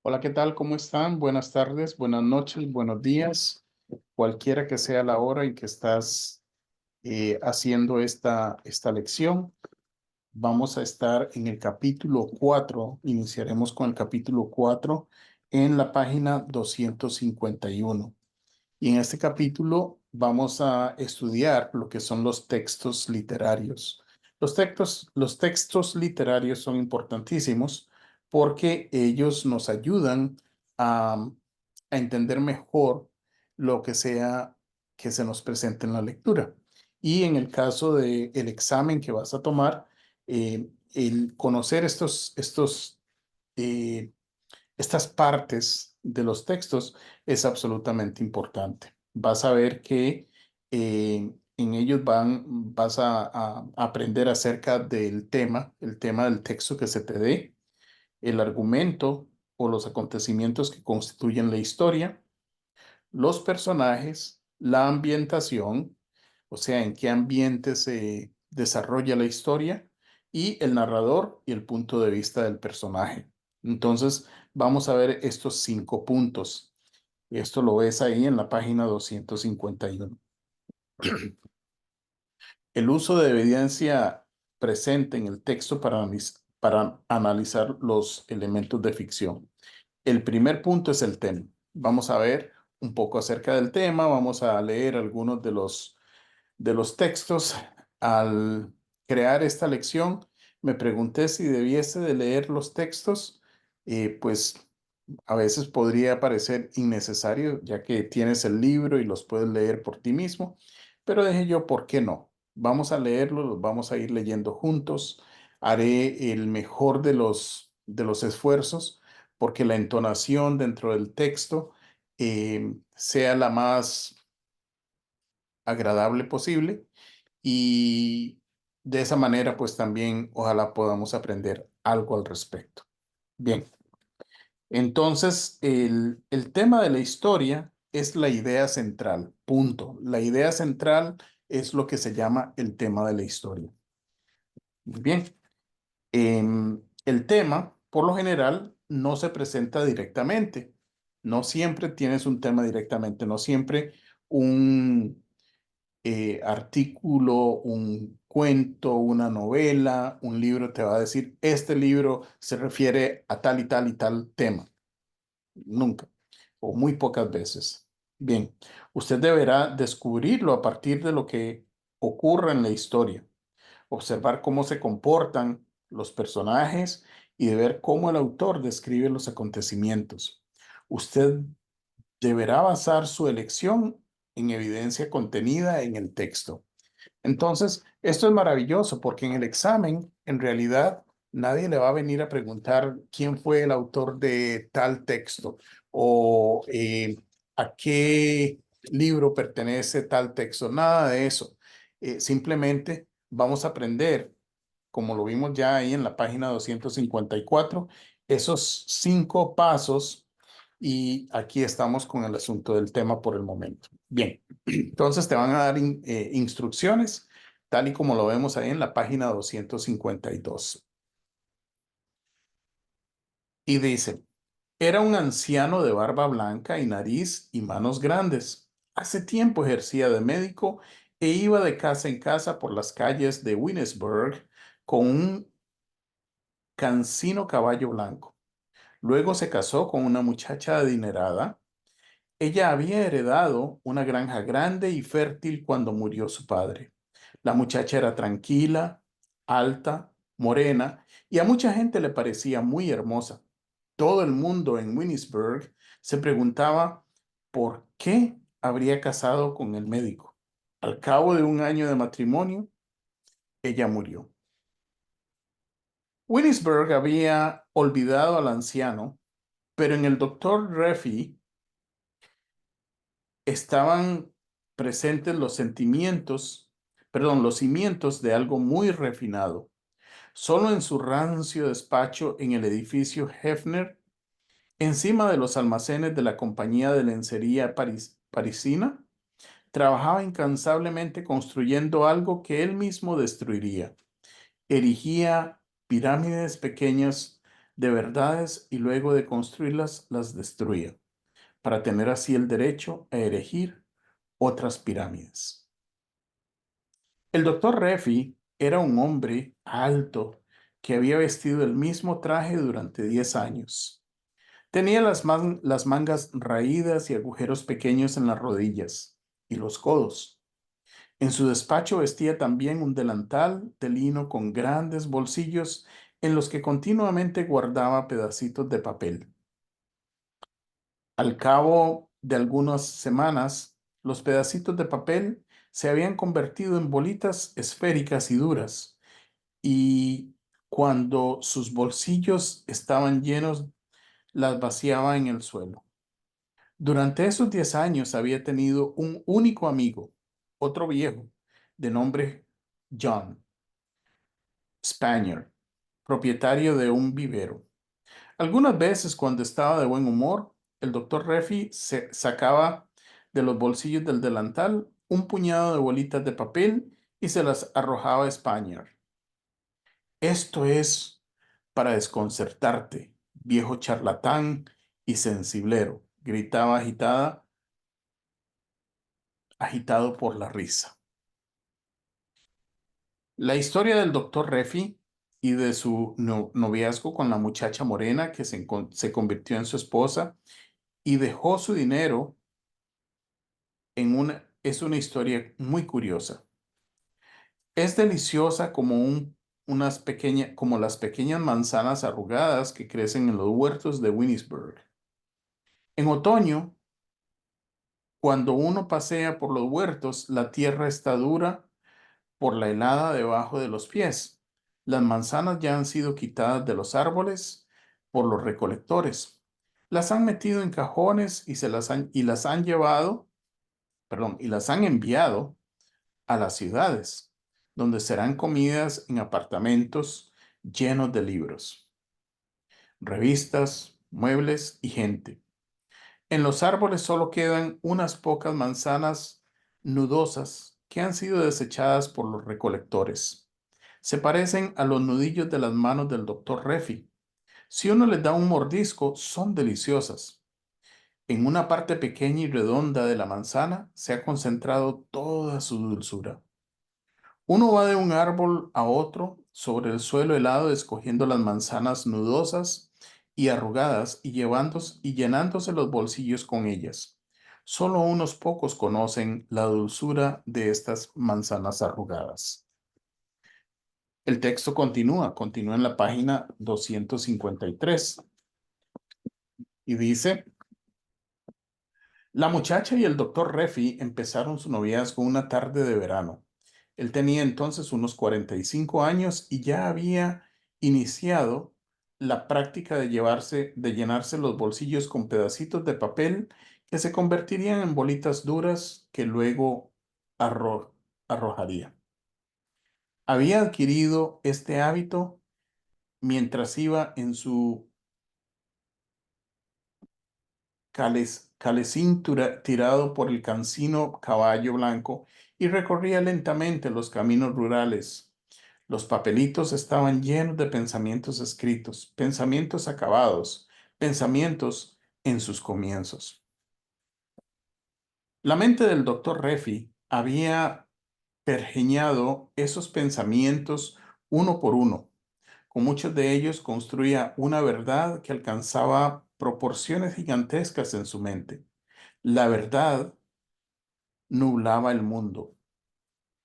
Hola, ¿qué tal? ¿Cómo están? Buenas tardes, buenas noches, buenos días, cualquiera que sea la hora en que estás haciendo esta lección. Vamos a estar en el capítulo 4. Iniciaremos con el capítulo 4 en la página 251. Y en este capítulo vamos a estudiar lo que son los textos literarios. Los textos literarios son importantísimos porque ellos nos ayudan a entender mejor lo que sea que se nos presente en la lectura. Y en el caso del examen que vas a tomar, el conocer eh, estas partes de los textos es absolutamente importante. Vas a ver que en ellos vas a aprender acerca del tema, el tema del texto que se te dé, el argumento o los acontecimientos que constituyen la historia, los personajes, la ambientación, o sea, en qué ambiente se desarrolla la historia, y el narrador y el punto de vista del personaje. Entonces, vamos a ver estos 5 puntos. Esto lo ves ahí en la página 251. El uso de evidencia presente en el texto para analizar los elementos de ficción. El primer punto es el tema. Vamos a ver un poco acerca del tema, vamos a leer algunos de los textos. Al crear esta lección, me pregunté si debiese de leer los textos. Pues a veces podría parecer innecesario, ya que tienes el libro y los puedes leer por ti mismo, pero dije yo, ¿por qué no? Vamos a leerlos, los vamos a ir leyendo juntos. Haré el mejor de los esfuerzos porque la entonación dentro del texto sea la más agradable posible, y de esa manera pues también ojalá podamos aprender algo al respecto. Bien, entonces el tema de la historia es la idea central, punto. La idea central es lo que se llama el tema de la historia. Muy bien. El tema, por lo general, no se presenta directamente. No siempre tienes un tema directamente, no siempre un artículo, un cuento, una novela, un libro te va a decir, este libro se refiere a tal y tal tema. Nunca, o muy pocas veces. Bien, usted deberá descubrirlo a partir de lo que ocurre en la historia, observar cómo se comportan los personajes y de ver cómo el autor describe los acontecimientos. Usted deberá basar su elección en evidencia contenida en el texto. Entonces, esto es maravilloso porque en el examen, en realidad, nadie le va a venir a preguntar quién fue el autor de tal texto o a qué libro pertenece tal texto, nada de eso. Simplemente vamos a aprender, como lo vimos ya ahí en la página 254, esos 5 pasos, y aquí estamos con el asunto del tema por el momento. Bien. Entonces te van a dar instrucciones, tal y como lo vemos ahí en la página 252. Y dice, era un anciano de barba blanca y nariz y manos grandes. Hace tiempo ejercía de médico e iba de casa en casa por las calles de Williamsburg con un cansino caballo blanco. Luego se casó con una muchacha adinerada. Ella había heredado una granja grande y fértil cuando murió su padre. La muchacha era tranquila, alta, morena, y a mucha gente le parecía muy hermosa. Todo el mundo en Winnisburg se preguntaba por qué habría casado con el médico. Al cabo de un año de matrimonio, ella murió. Winnisburg había olvidado al anciano, pero en el doctor Reffy estaban presentes los cimientos de algo muy refinado. Solo en su rancio despacho en el edificio Hefner, encima de los almacenes de la compañía de lencería parisina, trabajaba incansablemente construyendo algo que él mismo destruiría. Erigía pirámides pequeñas de verdades y luego de construirlas, las destruía, para tener así el derecho a erigir otras pirámides. El doctor Refi era un hombre alto que había vestido el mismo traje durante 10 años. Tenía las mangas raídas y agujeros pequeños en las rodillas y los codos. En su despacho vestía también un delantal de lino con grandes bolsillos en los que continuamente guardaba pedacitos de papel. Al cabo de algunas semanas, los pedacitos de papel se habían convertido en bolitas esféricas y duras, y cuando sus bolsillos estaban llenos, las vaciaba en el suelo. Durante esos 10 años había tenido un único amigo, otro viejo, de nombre John Spaniard, propietario de un vivero. Algunas veces, cuando estaba de buen humor, el doctor Refi se sacaba de los bolsillos del delantal un puñado de bolitas de papel y se las arrojaba a Spaniard. Esto es para desconcertarte, viejo charlatán y sensiblero, gritaba agitado por la risa. La historia del doctor Refi y de su noviazgo con la muchacha morena que se convirtió en su esposa y dejó su dinero es una historia muy curiosa. Es deliciosa como las pequeñas manzanas arrugadas que crecen en los huertos de Winnisburg. En otoño, cuando uno pasea por los huertos, la tierra está dura por la helada debajo de los pies. Las manzanas ya han sido quitadas de los árboles por los recolectores. Las han metido en cajones y las han llevado, perdón, y las han enviado a las ciudades, donde serán comidas en apartamentos llenos de libros, revistas, muebles y gente. En los árboles solo quedan unas pocas manzanas nudosas que han sido desechadas por los recolectores. Se parecen a los nudillos de las manos del doctor Refi. Si uno les da un mordisco, son deliciosas. En una parte pequeña y redonda de la manzana se ha concentrado toda su dulzura. Uno va de un árbol a otro sobre el suelo helado escogiendo las manzanas nudosas y arrugadas y llenándose los bolsillos con ellas. Solo unos pocos conocen la dulzura de estas manzanas arrugadas. El texto continúa en la página 253 y dice: la muchacha y el doctor Refi empezaron su noviazgo una tarde de verano. Él tenía entonces unos 45 años y ya había iniciado la práctica de llenarse los bolsillos con pedacitos de papel que se convertirían en bolitas duras que luego arrojaría. Había adquirido este hábito mientras iba en su calecín tirado por el cansino caballo blanco y recorría lentamente los caminos rurales. Los papelitos estaban llenos de pensamientos escritos, pensamientos acabados, pensamientos en sus comienzos. La mente del doctor Refi había pergeñado esos pensamientos uno por uno. Con muchos de ellos construía una verdad que alcanzaba proporciones gigantescas en su mente. La verdad nublaba el mundo.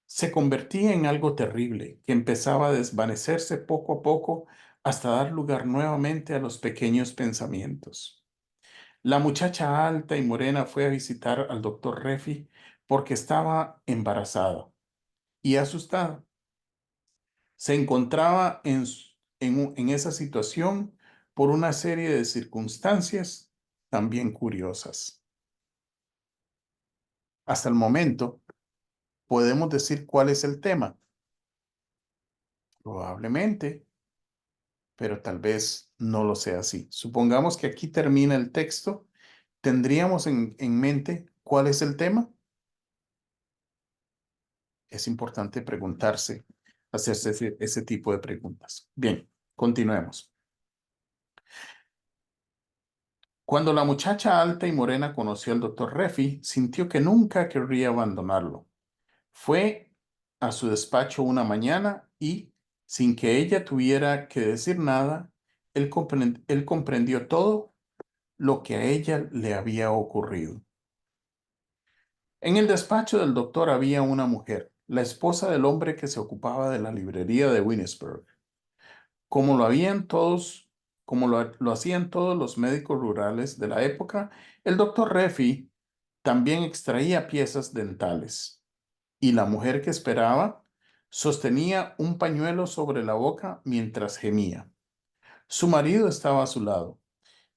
Se convertía en algo terrible que empezaba a desvanecerse poco a poco hasta dar lugar nuevamente a los pequeños pensamientos. La muchacha alta y morena fue a visitar al doctor Refi porque estaba embarazada y asustada. Se encontraba en esa situación por una serie de circunstancias también curiosas. Hasta el momento, ¿podemos decir cuál es el tema? Probablemente, pero tal vez no lo sea así. Supongamos que aquí termina el texto. ¿Tendríamos en mente cuál es el tema? Es importante hacerse ese tipo de preguntas. Bien, continuemos. Cuando la muchacha alta y morena conoció al doctor Refi, sintió que nunca querría abandonarlo. Fue a su despacho una mañana y, sin que ella tuviera que decir nada, él comprendió todo lo que a ella le había ocurrido. En el despacho del doctor había una mujer, la esposa del hombre que se ocupaba de la librería de Winnisburg. Como lo habían todos, como lo hacían todos los médicos rurales de la época, el doctor Refi también extraía piezas dentales. Y la mujer que esperaba sostenía un pañuelo sobre la boca mientras gemía. Su marido estaba a su lado,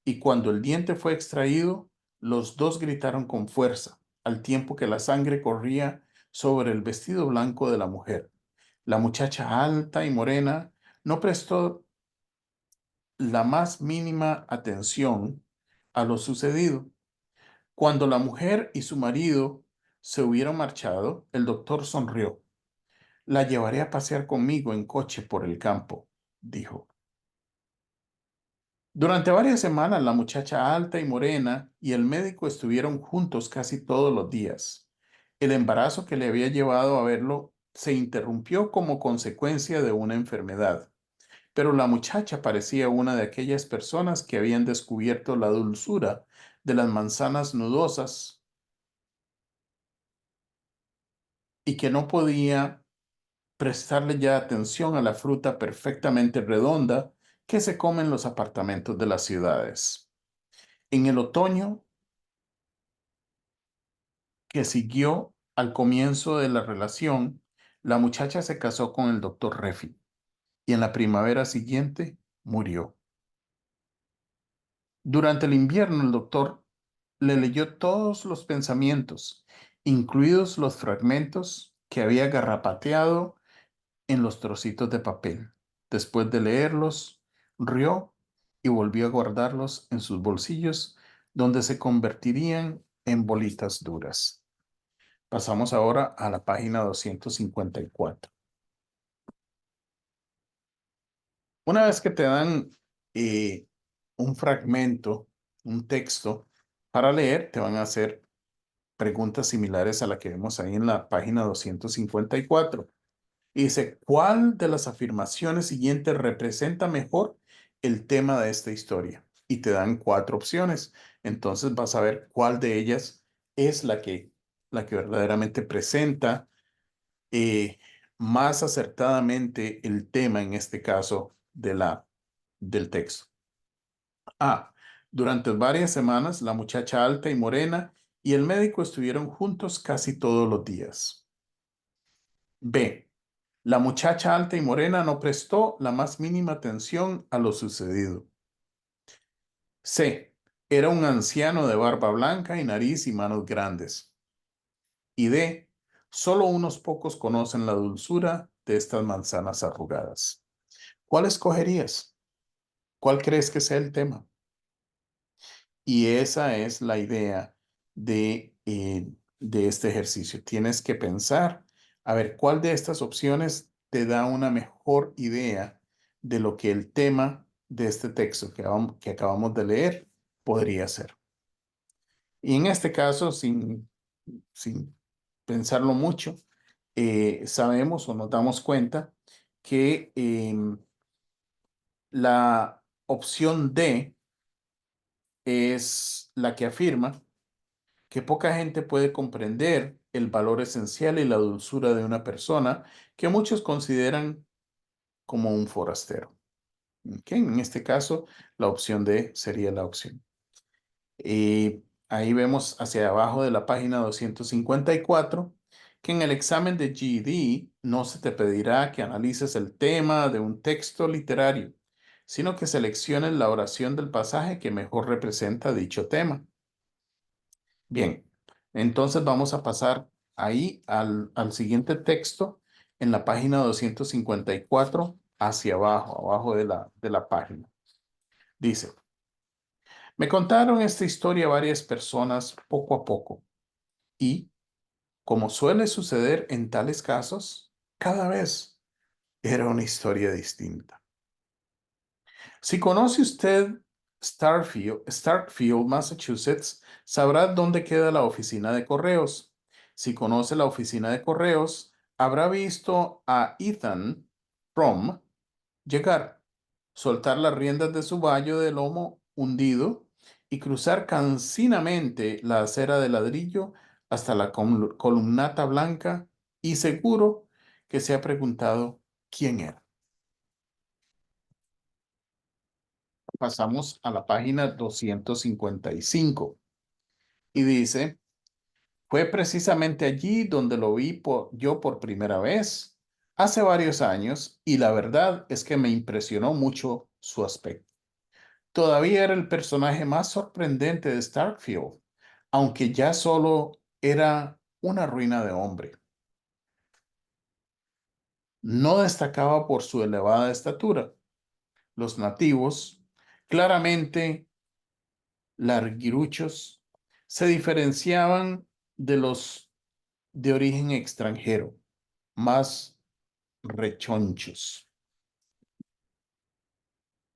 y cuando el diente fue extraído, los dos gritaron con fuerza, al tiempo que la sangre corría sobre el vestido blanco de la mujer. La muchacha alta y morena no prestó la más mínima atención a lo sucedido. Cuando la mujer y su marido se hubieron marchado, el doctor sonrió. La llevaré a pasear conmigo en coche por el campo, dijo. Durante varias semanas, la muchacha alta y morena y el médico estuvieron juntos casi todos los días. El embarazo que le había llevado a verlo se interrumpió como consecuencia de una enfermedad, pero la muchacha parecía una de aquellas personas que habían descubierto la dulzura de las manzanas nudosas y que no podía prestarle ya atención a la fruta perfectamente redonda que se come en los apartamentos de las ciudades. En el otoño que siguió al comienzo de la relación, la muchacha se casó con el doctor Refi y en la primavera siguiente murió. Durante el invierno, el doctor le leyó todos los pensamientos, incluidos los fragmentos que había garrapateado en los trocitos de papel. Después de leerlos, rió y volvió a guardarlos en sus bolsillos, donde se convertirían en bolitas duras. Pasamos ahora a la página 254. Una vez que te dan eh, un fragmento, un texto para leer, te van a hacer preguntas similares a la que vemos ahí en la página 254. Y dice, ¿cuál de las afirmaciones siguientes representa mejor el tema de esta historia? Y te dan cuatro opciones. Entonces vas a ver cuál de ellas es la que verdaderamente presenta eh, más acertadamente el tema, en este caso, del texto. A. Durante varias semanas, la muchacha alta y morena y el médico estuvieron juntos casi todos los días. B. La muchacha alta y morena no prestó la más mínima atención a lo sucedido. C. Era un anciano de barba blanca y nariz y manos grandes. Y D. Solo unos pocos conocen la dulzura de estas manzanas arrugadas. ¿Cuál escogerías? ¿Cuál crees que sea el tema? Y esa es la idea de este ejercicio. Tienes que pensar, a ver, ¿cuál de estas opciones te da una mejor idea de lo que el tema de este texto que acabamos de leer podría ser? Y en este caso, sin pensarlo mucho, sabemos o nos damos cuenta que la opción D es la que afirma que poca gente puede comprender el valor esencial y la dulzura de una persona que muchos consideran como un forastero. ¿Ok? En este caso, la opción D sería la opción. Y ahí vemos hacia abajo de la página 254 que en el examen de GED no se te pedirá que analices el tema de un texto literario, sino que selecciones la oración del pasaje que mejor representa dicho tema. Bien, entonces vamos a pasar ahí al siguiente texto en la página 254 hacia abajo, abajo de la página. Dice, me contaron esta historia varias personas poco a poco y, como suele suceder en tales casos, cada vez era una historia distinta. Si conoce usted Starkfield, Massachusetts, sabrá dónde queda la oficina de correos. Si conoce la oficina de correos, habrá visto a Ethan Frome llegar, soltar las riendas de su vallo de lomo hundido y cruzar cansinamente la acera de ladrillo hasta la columnata blanca y seguro que se ha preguntado quién era. Pasamos a la página 255 y dice, fue precisamente allí donde lo vi yo por primera vez hace varios años y la verdad es que me impresionó mucho su aspecto. Todavía era el personaje más sorprendente de Starkfield, aunque ya solo era una ruina de hombre. No destacaba por su elevada estatura. Los nativos, claramente larguiruchos, se diferenciaban de los de origen extranjero, más rechonchos,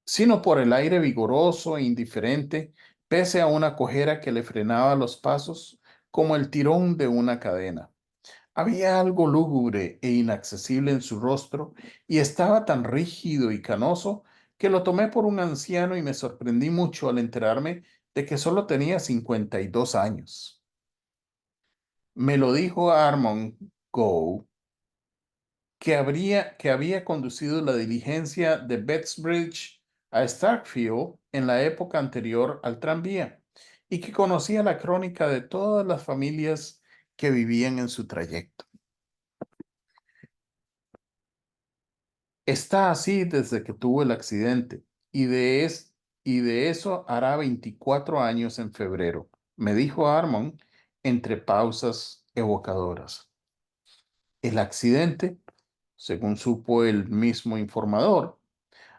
sino por el aire vigoroso e indiferente, pese a una cojera que le frenaba los pasos como el tirón de una cadena. Había algo lúgubre e inaccesible en su rostro y estaba tan rígido y canoso que lo tomé por un anciano y me sorprendí mucho al enterarme de que solo tenía 52 años. Me lo dijo Armand Go, que había conducido la diligencia de Bettsbridge a Starkfield en la época anterior al tranvía y que conocía la crónica de todas las familias que vivían en su trayecto. Está así desde que tuvo el accidente y de eso hará 24 años en febrero, me dijo Armand entre pausas evocadoras. El accidente, según supo el mismo informador,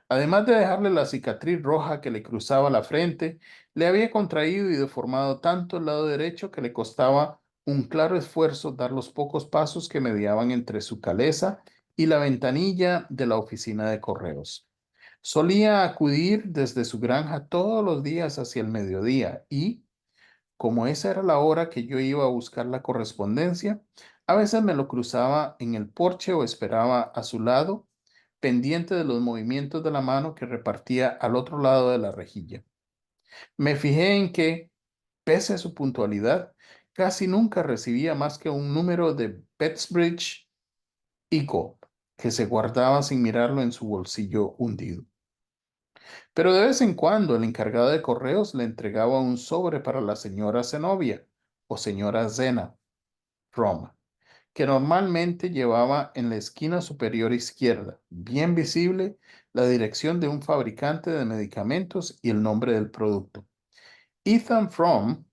además de dejarle la cicatriz roja que le cruzaba la frente, le había contraído y deformado tanto el lado derecho que le costaba un claro esfuerzo dar los pocos pasos que mediaban entre su cabeza y la ventanilla de la oficina de correos. Solía acudir desde su granja todos los días hacia el mediodía y, como esa era la hora que yo iba a buscar la correspondencia, a veces me lo cruzaba en el porche o esperaba a su lado, pendiente de los movimientos de la mano que repartía al otro lado de la rejilla. Me fijé en que, pese a su puntualidad, casi nunca recibía más que un número de Bettsbridge y Co., que se guardaba sin mirarlo en su bolsillo hundido. Pero de vez en cuando el encargado de correos le entregaba un sobre para la señora Zenobia o señora Zena Roma, que normalmente llevaba en la esquina superior izquierda, bien visible, la dirección de un fabricante de medicamentos y el nombre del producto. Ethan Frome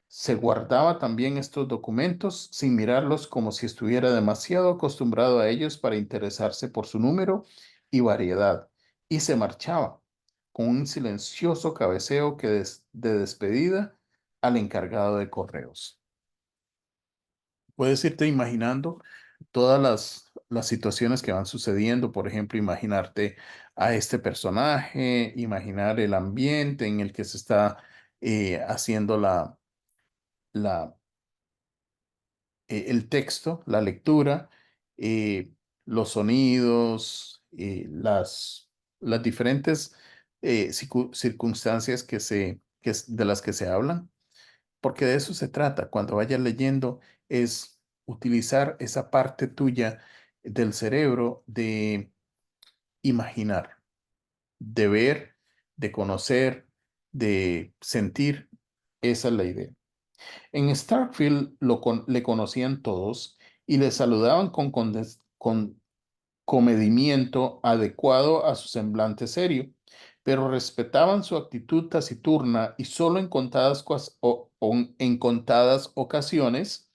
se guardaba también estos documentos sin mirarlos como si estuviera demasiado acostumbrado a ellos para interesarse por su número y variedad, y se marchaba con un silencioso cabeceo de despedida al encargado de correos. Puedes irte imaginando todas las situaciones que van sucediendo, por ejemplo, imaginarte a este personaje, imaginar el ambiente en el que se está haciendo la, el texto, la lectura, eh, los sonidos, las diferentes circunstancias de las que se hablan, porque de eso se trata. Cuando vayas leyendo es utilizar esa parte tuya del cerebro de imaginar, de ver, de conocer, de sentir. Esa es la idea. En Starkfield le conocían todos y le saludaban con comedimiento adecuado a su semblante serio, pero respetaban su actitud taciturna y solo en en contadas ocasiones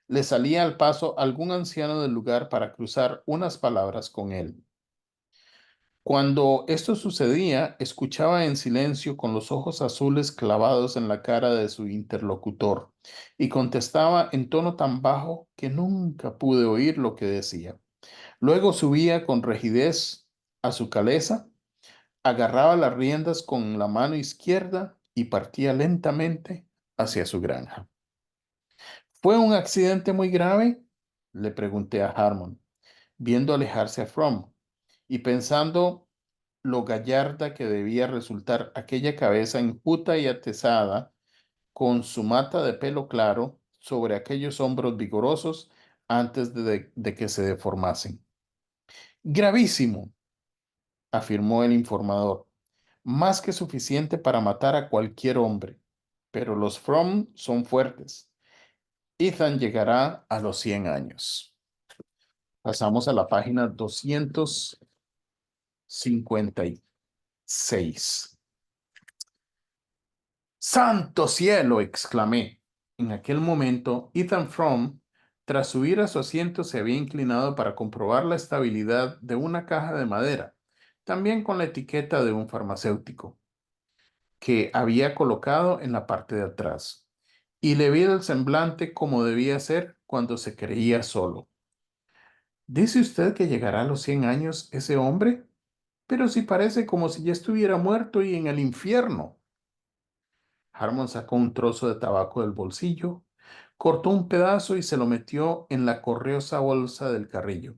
le salía al paso algún anciano del lugar para cruzar unas palabras con él. Cuando esto sucedía, escuchaba en silencio con los ojos azules clavados en la cara de su interlocutor y contestaba en tono tan bajo que nunca pude oír lo que decía. Luego subía con rigidez a su caleza, Agarraba las riendas con la mano izquierda y partía lentamente hacia su granja. ¿Fue un accidente muy grave? Le pregunté a Harmon, viendo alejarse a Fromm y pensando lo gallarda que debía resultar aquella cabeza enjuta y atezada con su mata de pelo claro sobre aquellos hombros vigorosos antes de que se deformasen. Gravísimo, afirmó el informador, más que suficiente para matar a cualquier hombre, pero los Fromm son fuertes. Ethan llegará a los 100 años. Pasamos a la página 256. ¡Santo cielo! Exclamé. En aquel momento, Ethan Frome, tras subir a su asiento, se había inclinado para comprobar la estabilidad de una caja de madera, también con la etiqueta de un farmacéutico, que había colocado en la parte de atrás, y le vi el semblante como debía ser cuando se creía solo. ¿Dice usted que llegará a los 100 años ese hombre? Pero si parece como si ya estuviera muerto y en el infierno. Harmon sacó un trozo de tabaco del bolsillo, cortó un pedazo y se lo metió en la correosa bolsa del carrillo.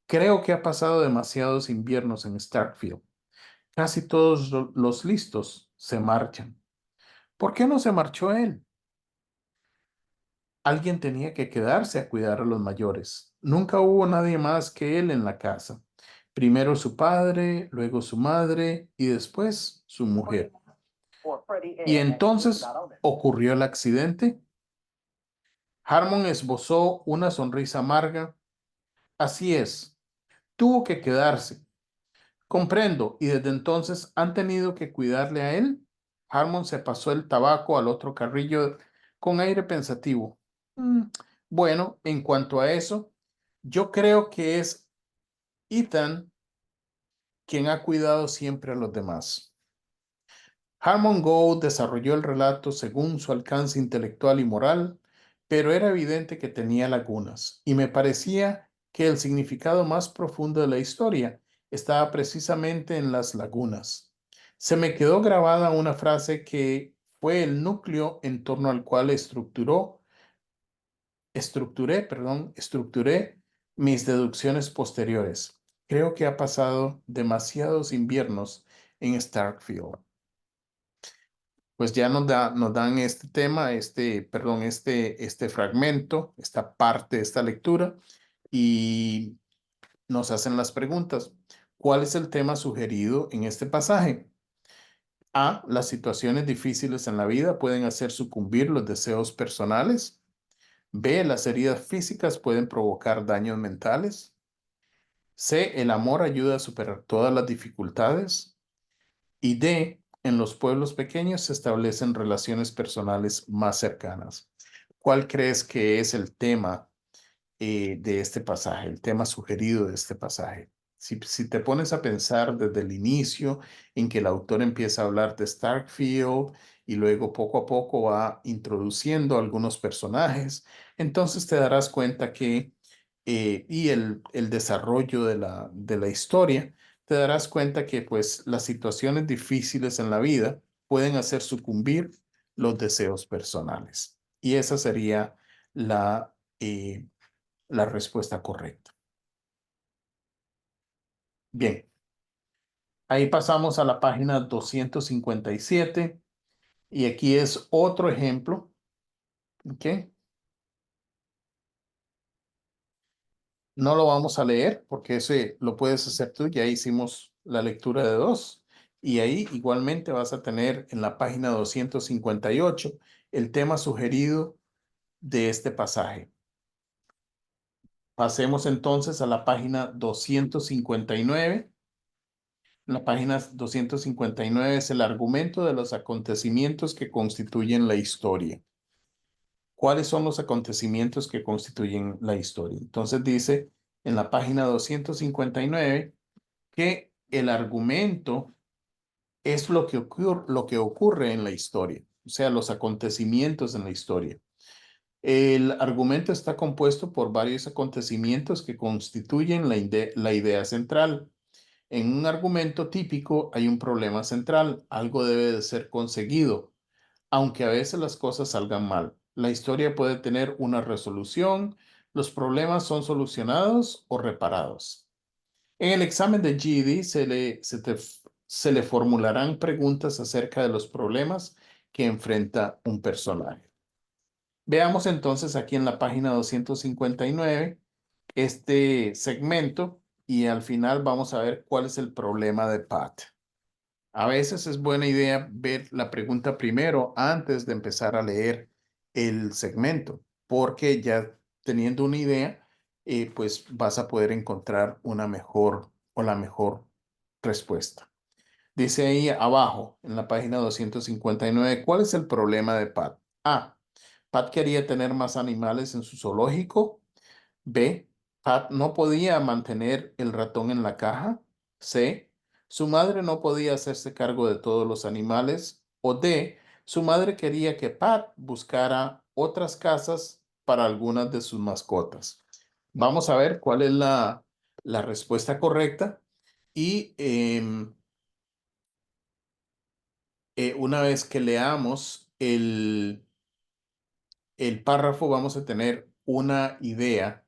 Creo que ha pasado demasiados inviernos en Starkfield. Casi todos los listos se marchan. ¿Por qué no se marchó él? Alguien tenía que quedarse a cuidar a los mayores. Nunca hubo nadie más que él en la casa. Primero su padre, luego su madre y después su mujer. Y entonces ocurrió el accidente. Harmon esbozó una sonrisa amarga. Así es, tuvo que quedarse. Comprendo, y desde entonces han tenido que cuidarle a él. Harmon se pasó el tabaco al otro carrillo con aire pensativo. "Mm, bueno, en cuanto a eso, yo creo que es Ethan quien ha cuidado siempre a los demás. Harmon Gould desarrolló el relato según su alcance intelectual y moral, pero era evidente que tenía lagunas, y me parecía que el significado más profundo de la historia estaba precisamente en las lagunas. Se me quedó grabada una frase que fue el núcleo en torno al cual estructuré mis deducciones posteriores. Creo que ha pasado demasiados inviernos en Starkfield. Pues ya nos dan este tema, este fragmento, esta parte de esta lectura y nos hacen las preguntas. ¿Cuál es el tema sugerido en este pasaje? A. Las situaciones difíciles en la vida pueden hacer sucumbir los deseos personales. B. Las heridas físicas pueden provocar daños mentales. C. El amor ayuda a superar todas las dificultades. Y D, en los pueblos pequeños se establecen relaciones personales más cercanas. ¿Cuál crees que es el tema de este pasaje, el tema sugerido de este pasaje? Si te pones a pensar desde el inicio en que el autor empieza a hablar de Starkfield y luego poco a poco va introduciendo algunos personajes, entonces te darás cuenta que, y el desarrollo de la historia, te darás cuenta que pues las situaciones difíciles en la vida pueden hacer sucumbir los deseos personales. Y esa sería la, la respuesta correcta. Bien, ahí pasamos a la página 257 y aquí es otro ejemplo. ¿Ok? No lo vamos a leer porque ese lo puedes hacer tú. Ya hicimos la lectura de dos. Y ahí igualmente vas a tener en la página 258 el tema sugerido de este pasaje. Pasemos entonces a la página 259. La página 259 es el argumento de los acontecimientos que constituyen la historia. ¿Cuáles son los acontecimientos que constituyen la historia? Entonces dice en la página 259 que el argumento es lo que ocurre en la historia, o sea, los acontecimientos en la historia. El argumento está compuesto por varios acontecimientos que constituyen la idea central. En un argumento típico hay un problema central, algo debe de ser conseguido, aunque a veces las cosas salgan mal. La historia puede tener una resolución, los problemas son solucionados o reparados. En el examen de GED se le formularán preguntas acerca de los problemas que enfrenta un personaje. Veamos entonces aquí en la página 259 este segmento y al final vamos a ver cuál es el problema de Pat. A veces es buena idea ver la pregunta primero antes de empezar a leer el segmento, porque ya teniendo una idea, pues vas a poder encontrar una mejor o la mejor respuesta. Dice ahí abajo, en la página 259, ¿cuál es el problema de Pat? A. Pat quería tener más animales en su zoológico. B. Pat no podía mantener el ratón en la caja. C. Su madre no podía hacerse cargo de todos los animales. O D. Su madre quería que Pat buscara otras casas para algunas de sus mascotas. Vamos a ver cuál es la respuesta correcta y una vez que leamos el párrafo vamos a tener una idea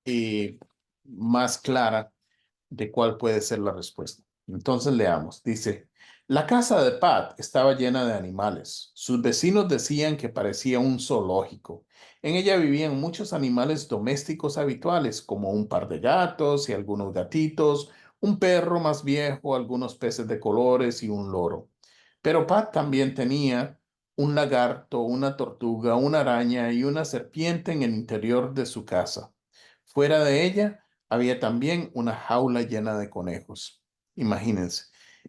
eh, más clara de cuál puede ser la respuesta. Entonces leamos. Dice, la casa de Pat estaba llena de animales. Sus vecinos decían que parecía un zoológico. En ella vivían muchos animales domésticos habituales, como un par de gatos y algunos gatitos, un perro más viejo, algunos peces de colores y un loro. Pero Pat también tenía un lagarto, una tortuga, una araña y una serpiente en el interior de su casa. Fuera de ella había también una jaula llena de conejos. Imagínense.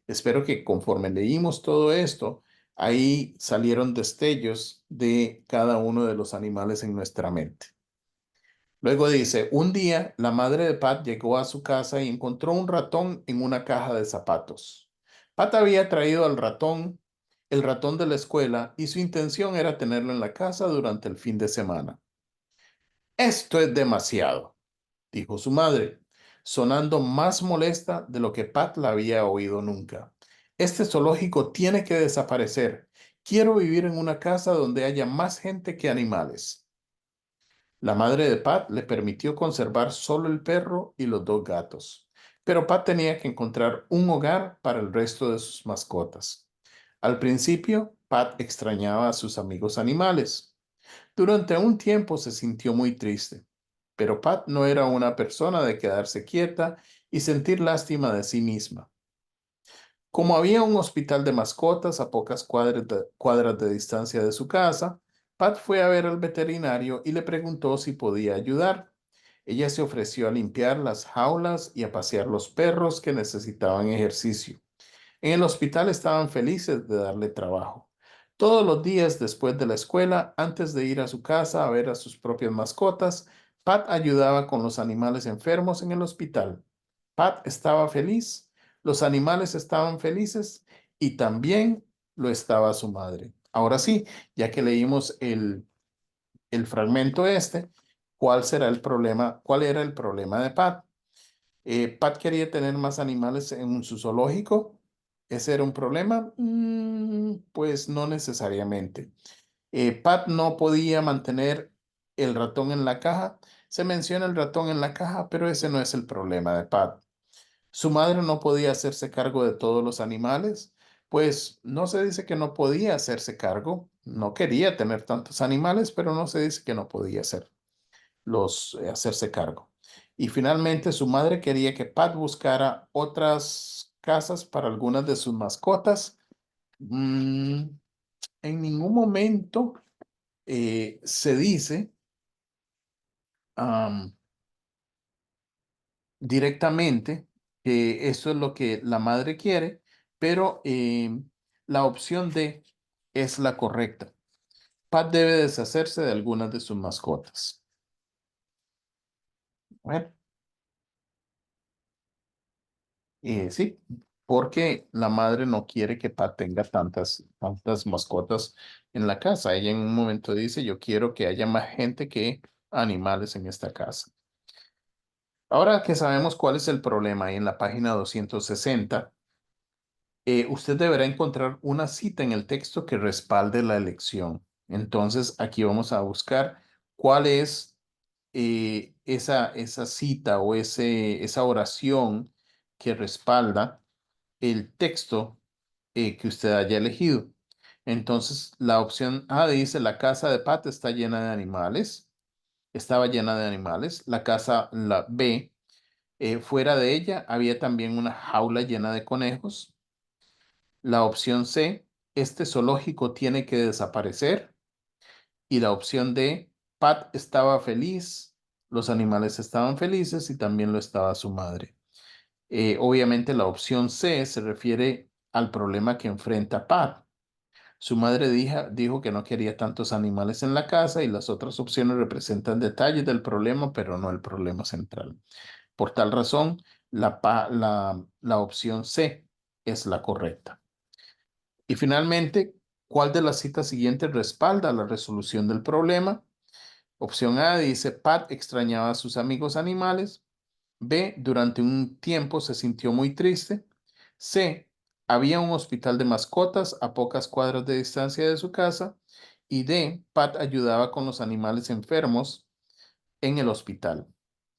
Espero que conforme leímos todo esto, ahí salieron destellos de cada uno de los animales en nuestra mente. Luego dice, un día la madre de Pat llegó a su casa y encontró un ratón en una caja de zapatos. Pat había traído al ratón, el ratón de la escuela, y su intención era tenerlo en la casa durante el fin de semana. Esto es demasiado, dijo su madre, sonando más molesta de lo que Pat la había oído nunca. Este zoológico tiene que desaparecer. Quiero vivir en una casa donde haya más gente que animales. La madre de Pat le permitió conservar solo el perro y los dos gatos, pero Pat tenía que encontrar un hogar para el resto de sus mascotas. Al principio, Pat extrañaba a sus amigos animales. Durante un tiempo se sintió muy triste, pero Pat no era una persona de quedarse quieta y sentir lástima de sí misma. Como había un hospital de mascotas a pocas cuadras de distancia de su casa, Pat fue a ver al veterinario y le preguntó si podía ayudar. Ella se ofreció a limpiar las jaulas y a pasear los perros que necesitaban ejercicio. En el hospital estaban felices de darle trabajo. Todos los días después de la escuela, antes de ir a su casa a ver a sus propias mascotas, Pat ayudaba con los animales enfermos en el hospital. Pat estaba feliz, los animales estaban felices y también lo estaba su madre. Ahora sí, ya que leímos el fragmento este, ¿cuál será el problema? ¿Cuál era el problema de Pat? Pat quería tener más animales en su zoológico. ¿Ese era un problema? Pues no necesariamente. Pat no podía mantener el ratón en la caja. Se menciona el ratón en la caja, pero ese no es el problema de Pat. Su madre no podía hacerse cargo de todos los animales. Pues no se dice que no podía hacerse cargo. No quería tener tantos animales, pero no se dice que no podía hacerse cargo. Y finalmente su madre quería que Pat buscara otras casas para algunas de sus mascotas. Mm, en ningún momento se dice am, directamente que eso es lo que la madre quiere, pero la opción D es la correcta. Pat debe deshacerse de algunas de sus mascotas. Bueno, sí, porque la madre no quiere que Pat tenga tantas mascotas en la casa. Ella en un momento dice, yo quiero que haya más gente que animales en esta casa. Ahora que sabemos cuál es el problema, ahí en la página 260, usted deberá encontrar una cita en el texto que respalde la elección. Entonces, aquí vamos a buscar cuál es esa cita o esa oración que respalda el texto que usted haya elegido. Entonces, la opción A dice, la casa de Pat está llena de animales, estaba llena de animales. La casa, la B, fuera de ella había también una jaula llena de conejos. La opción C, este zoológico tiene que desaparecer. Y la opción D, Pat estaba feliz, los animales estaban felices y también lo estaba su madre. Obviamente la opción C se refiere al problema que enfrenta Pat. Su madre dijo que no quería tantos animales en la casa y las otras opciones representan detalles del problema, pero no el problema central. Por tal razón, la opción C es la correcta. Y finalmente, ¿cuál de las citas siguientes respalda la resolución del problema? Opción A dice, Pat extrañaba a sus amigos animales. B, durante un tiempo se sintió muy triste. C, había un hospital de mascotas a pocas cuadras de distancia de su casa. Y D, Pat ayudaba con los animales enfermos en el hospital.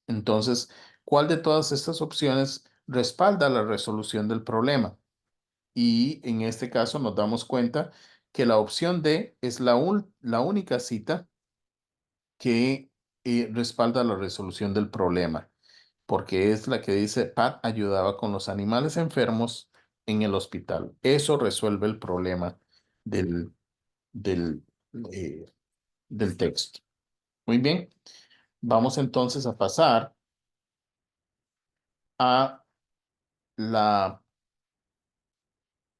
Entonces, ¿cuál de todas estas opciones respalda la resolución del problema? Y en este caso nos damos cuenta que la opción D es la única cita que respalda la resolución del problema, porque es la que dice Pat ayudaba con los animales enfermos en el hospital. Eso resuelve el problema del, del, eh, del texto. Muy bien, vamos entonces a pasar a la,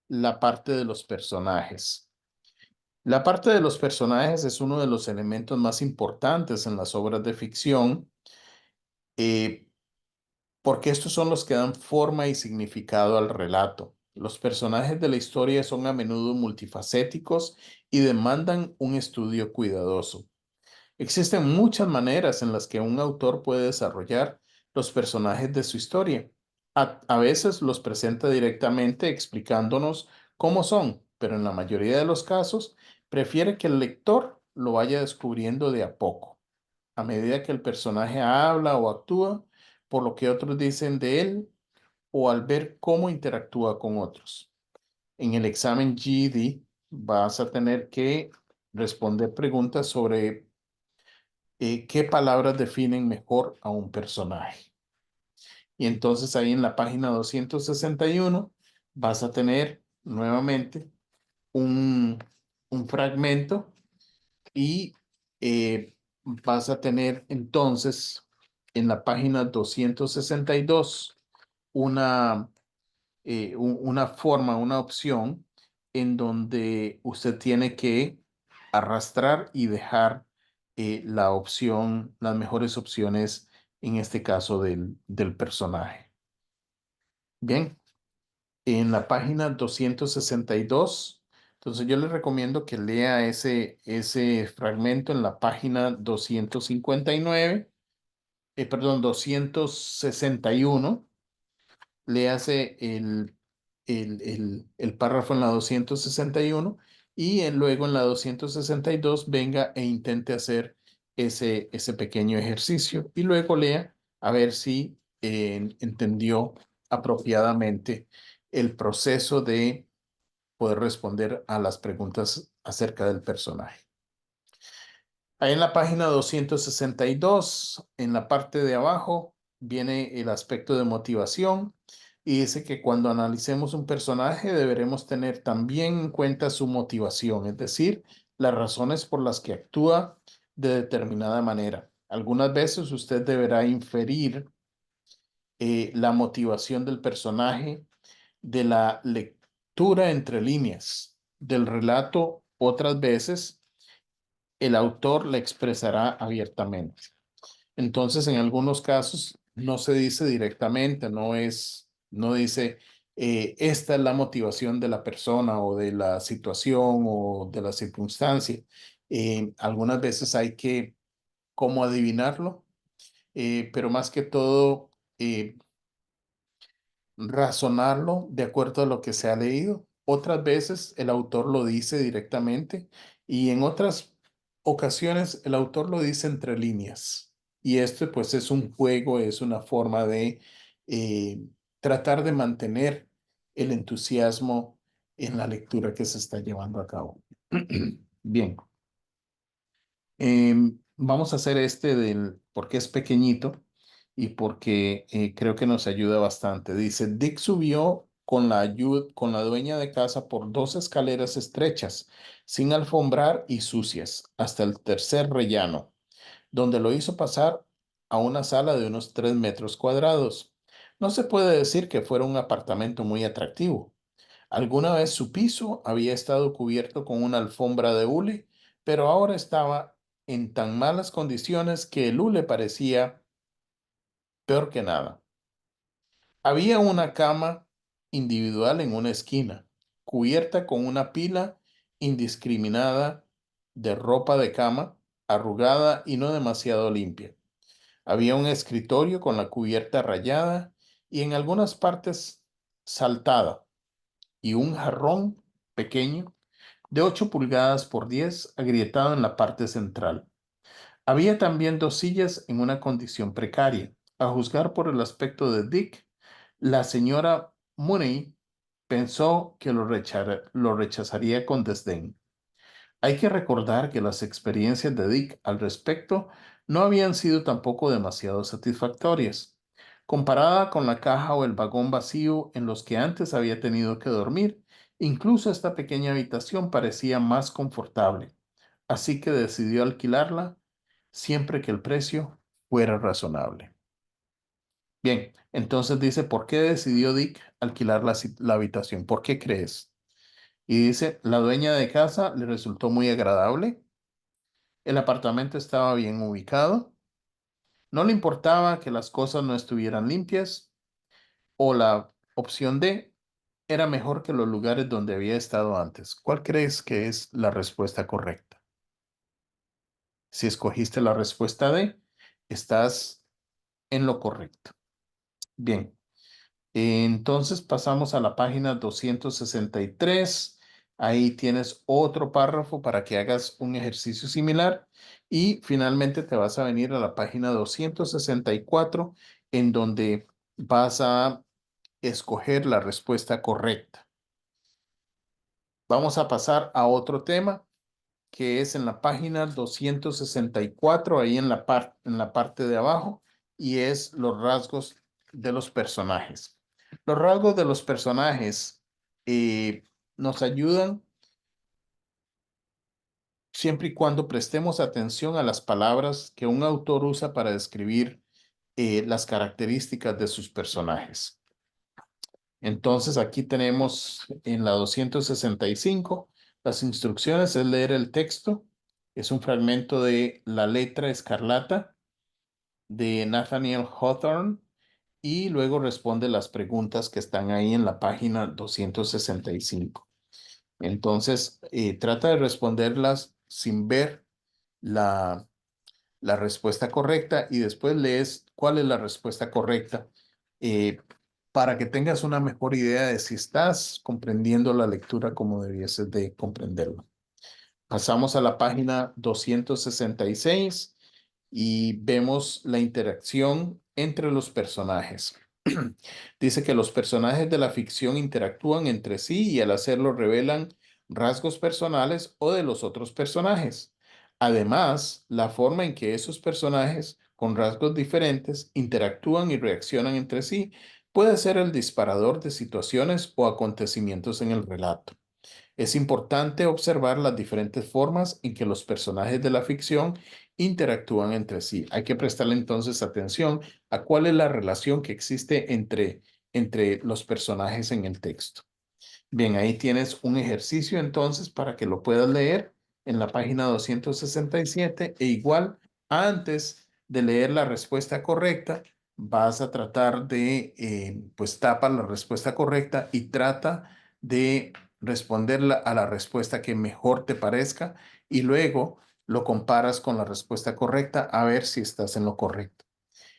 la parte de los personajes. La parte de los personajes es uno de los elementos más importantes en las obras de ficción, eh, porque estos son los que dan forma y significado al relato. Los personajes de la historia son a menudo multifacéticos y demandan un estudio cuidadoso. Existen muchas maneras en las que un autor puede desarrollar los personajes de su historia. A veces los presenta directamente explicándonos cómo son, pero en la mayoría de los casos prefiere que el lector lo vaya descubriendo de a poco, a medida que el personaje habla o actúa, por lo que otros dicen de él o al ver cómo interactúa con otros. En el examen GED vas a tener que responder preguntas sobre qué palabras definen mejor a un personaje. Y entonces ahí en la página 261 vas a tener nuevamente un, un fragmento y vas a tener entonces en la página 262 una, una forma, una opción en donde usted tiene que arrastrar y dejar la opción, las mejores opciones, en este caso del personaje. Bien, en la página 262, entonces yo le recomiendo que lea ese fragmento en la página 259, perdón, 261. Léase el párrafo en la 261 y luego en la 262 venga e intente hacer ese pequeño ejercicio y luego lea a ver si entendió apropiadamente el proceso de poder responder a las preguntas acerca del personaje. Ahí en la página 262, en la parte de abajo, viene el aspecto de motivación y dice que cuando analicemos un personaje deberemos tener también en cuenta su motivación, es decir, las razones por las que actúa de determinada manera. Algunas veces usted deberá inferir la motivación del personaje de la lectura entre líneas del relato. Otras veces el autor la expresará abiertamente. Entonces, en algunos casos no se dice directamente, no dice, esta es la motivación de la persona o de la situación o de la circunstancia. Algunas veces hay que, como adivinarlo, pero más que todo razonarlo de acuerdo a lo que se ha leído. Otras veces el autor lo dice directamente y en otras ocasiones el autor lo dice entre líneas. Y esto pues es un juego, es una forma de eh, tratar de mantener el entusiasmo en la lectura que se está llevando a cabo. Bien. Vamos a hacer este del porque es pequeñito y porque creo que nos ayuda bastante. Dice, Dick subió con la dueña de casa por dos escaleras estrechas, sin alfombrar y sucias, hasta el tercer rellano, donde lo hizo pasar a una sala de unos 3 metros cuadrados. No se puede decir que fuera un apartamento muy atractivo. Alguna vez su piso había estado cubierto con una alfombra de hule, pero ahora estaba en tan malas condiciones que el hule parecía peor que nada. Había una cama individual en una esquina, cubierta con una pila indiscriminada de ropa de cama, arrugada y no demasiado limpia. Había un escritorio con la cubierta rayada y en algunas partes saltada, y un jarrón pequeño de 8 pulgadas por 10 agrietado en la parte central. Había también dos sillas en una condición precaria. A juzgar por el aspecto de Dick, la señora Mooney pensó que lo rechazaría con desdén. Hay que recordar que las experiencias de Dick al respecto no habían sido tampoco demasiado satisfactorias. Comparada con la caja o el vagón vacío en los que antes había tenido que dormir, incluso esta pequeña habitación parecía más confortable, así que decidió alquilarla siempre que el precio fuera razonable. Bien, entonces dice, ¿por qué decidió Dick alquilar la habitación? ¿Por qué crees? Y dice, la dueña de casa le resultó muy agradable, el apartamento estaba bien ubicado, no le importaba que las cosas no estuvieran limpias, o la opción D era mejor que los lugares donde había estado antes. ¿Cuál crees que es la respuesta correcta? Si escogiste la respuesta D, estás en lo correcto. Bien, entonces pasamos a la página 263. Ahí tienes otro párrafo para que hagas un ejercicio similar. Y finalmente te vas a venir a la página 264, en donde vas a escoger la respuesta correcta. Vamos a pasar a otro tema que es en la página 264, ahí en en la parte de abajo, y es los rasgos de los personajes. Los rasgos de los personajes nos ayudan siempre y cuando prestemos atención a las palabras que un autor usa para describir las características de sus personajes. Entonces aquí tenemos en la 265 las instrucciones, es leer el texto. Es un fragmento de La letra escarlata de Nathaniel Hawthorne y luego responde las preguntas que están ahí en la página 265. Entonces, trata de responderlas sin ver la, la respuesta correcta y después lees cuál es la respuesta correcta eh, para que tengas una mejor idea de si estás comprendiendo la lectura como debieses de comprenderla. Pasamos a la página 266 y vemos la interacción entre los personajes. Dice que los personajes de la ficción interactúan entre sí y al hacerlo revelan rasgos personales o de los otros personajes. Además, la forma en que esos personajes con rasgos diferentes interactúan y reaccionan entre sí puede ser el disparador de situaciones o acontecimientos en el relato. Es importante observar las diferentes formas en que los personajes de la ficción interactúan entre sí. Hay que prestarle entonces atención a cuál es la relación que existe entre los personajes en el texto. Bien, ahí tienes un ejercicio entonces para que lo puedas leer en la página 267 e igual antes de leer la respuesta correcta, vas a tratar de, pues tapa la respuesta correcta y trata de responderla a la respuesta que mejor te parezca y luego lo comparas con la respuesta correcta a ver si estás en lo correcto.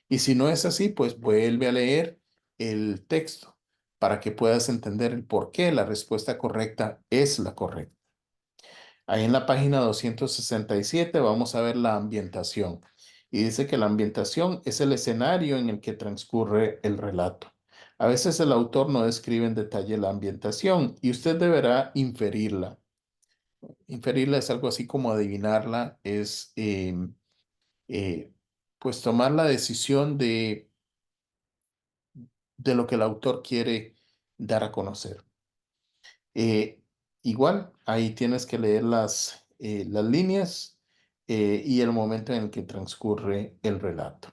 Y si no es así, pues vuelve a leer el texto para que puedas entender el por qué la respuesta correcta es la correcta. Ahí en la página 267 vamos a ver la ambientación. Y dice que la ambientación es el escenario en el que transcurre el relato. A veces el autor no describe en detalle la ambientación y usted deberá inferirla. Inferirla es algo así como adivinarla, es eh, pues tomar la decisión de lo que el autor quiere dar a conocer. Eh, Igual, ahí tienes que leer las líneas y el momento en el que transcurre el relato.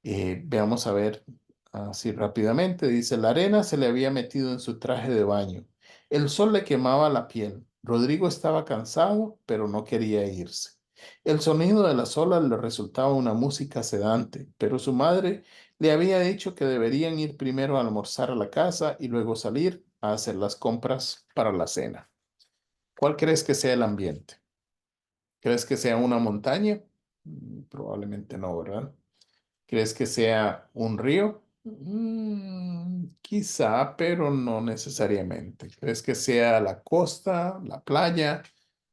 Veamos a ver así rápidamente. Dice, la arena se le había metido en su traje de baño. El sol le quemaba la piel. Rodrigo estaba cansado, pero no quería irse. El sonido de las olas le resultaba una música sedante, pero su madre le había dicho que deberían ir primero a almorzar a la casa y luego salir a hacer las compras para la cena. ¿Cuál crees que sea el ambiente? ¿Crees que sea una montaña? Probablemente no, ¿verdad? ¿Crees que sea un río? Quizá, pero no necesariamente. ¿Crees que sea la costa, la playa?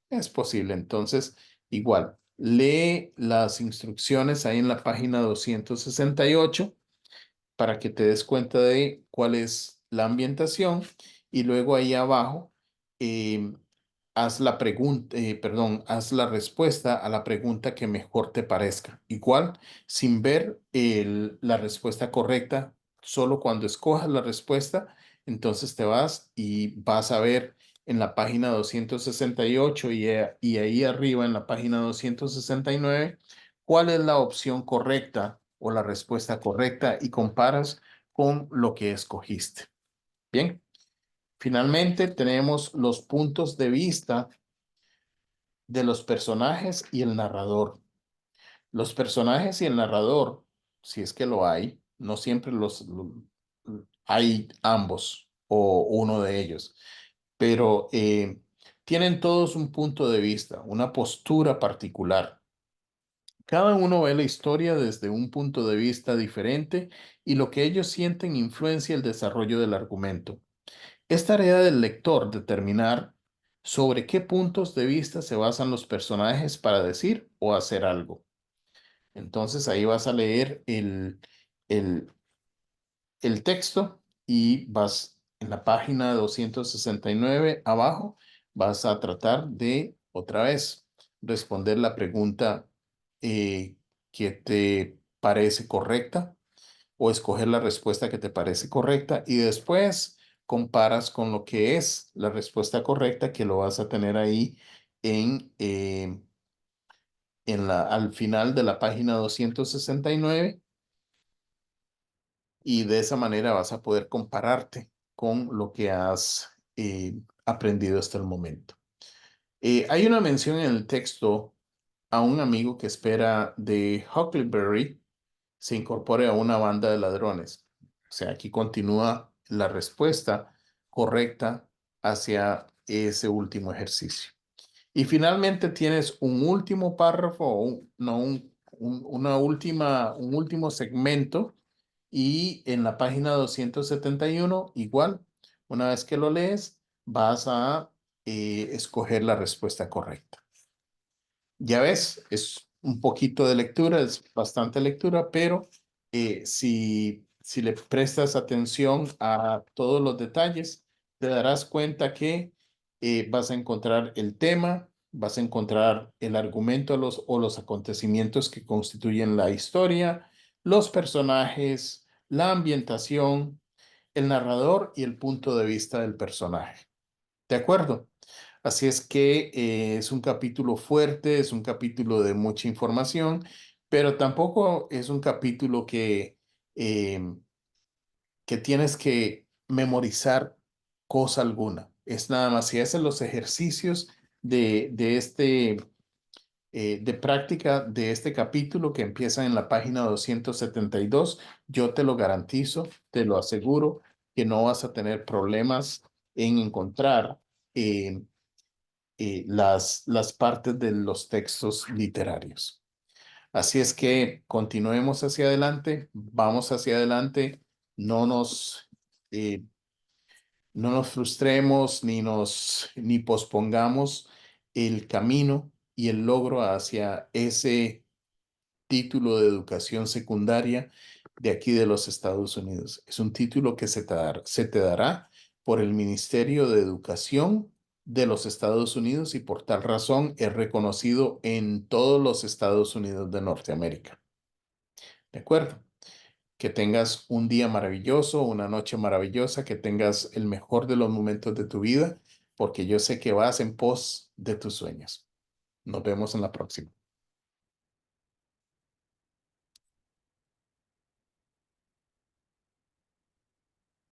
Es posible. Entonces, igual, lee las instrucciones ahí en la página 268 para que te des cuenta de cuál es la ambientación y luego ahí abajo eh, haz la pregunta, perdón, haz la respuesta a la pregunta que mejor te parezca. Igual, sin ver la respuesta correcta, solo cuando escojas la respuesta, entonces te vas y vas a ver en la página 268 y ahí arriba en la página 269 cuál es la opción correcta o la respuesta correcta y comparas con lo que escogiste. Bien, finalmente tenemos los puntos de vista de los personajes y el narrador. Los personajes y el narrador, si es que lo hay, no siempre hay ambos o uno de ellos, pero tienen todos un punto de vista, una postura particular. Cada uno ve la historia desde un punto de vista diferente y lo que ellos sienten influencia el desarrollo del argumento. Es tarea del lector determinar sobre qué puntos de vista se basan los personajes para decir o hacer algo. Entonces ahí vas a leer el, el texto y vas en la página 269 abajo, vas a tratar de otra vez responder la pregunta que te parece correcta o escoger la respuesta que te parece correcta y después comparas con lo que es la respuesta correcta que lo vas a tener ahí al final de la página 269 y de esa manera vas a poder compararte con lo que has aprendido hasta el momento. Hay una mención en el texto a un amigo que espera de Huckleberry se incorpore a una banda de ladrones. O sea, aquí continúa la respuesta correcta hacia ese último ejercicio. Y finalmente tienes un último párrafo, o no, un último segmento. Y en la página 271 igual, una vez que lo lees, vas a escoger la respuesta correcta. Ya ves, es un poquito de lectura, es bastante lectura, pero si le prestas atención a todos los detalles, te darás cuenta que vas a encontrar el tema, vas a encontrar el argumento o los acontecimientos que constituyen la historia, los personajes, la ambientación, el narrador y el punto de vista del personaje. ¿De acuerdo? Así es que es un capítulo fuerte, es un capítulo de mucha información, pero tampoco es un capítulo eh, que tienes que memorizar cosa alguna. Es nada más si haces los ejercicios de práctica de este capítulo que empieza en la página 272, yo te lo garantizo, te lo aseguro, que no vas a tener problemas en encontrar eh, las partes de los textos literarios. Así es que continuemos hacia adelante, vamos hacia adelante, no nos, eh, no nos frustremos ni pospongamos el camino y el logro hacia ese título de educación secundaria de aquí de los Estados Unidos. Es un título que se te dará por el Ministerio de Educación de los Estados Unidos y por tal razón es reconocido en todos los Estados Unidos de Norteamérica. ¿De acuerdo? Que tengas un día maravilloso, una noche maravillosa, que tengas el mejor de los momentos de tu vida, porque yo sé que vas en pos de tus sueños. Nos vemos en la próxima.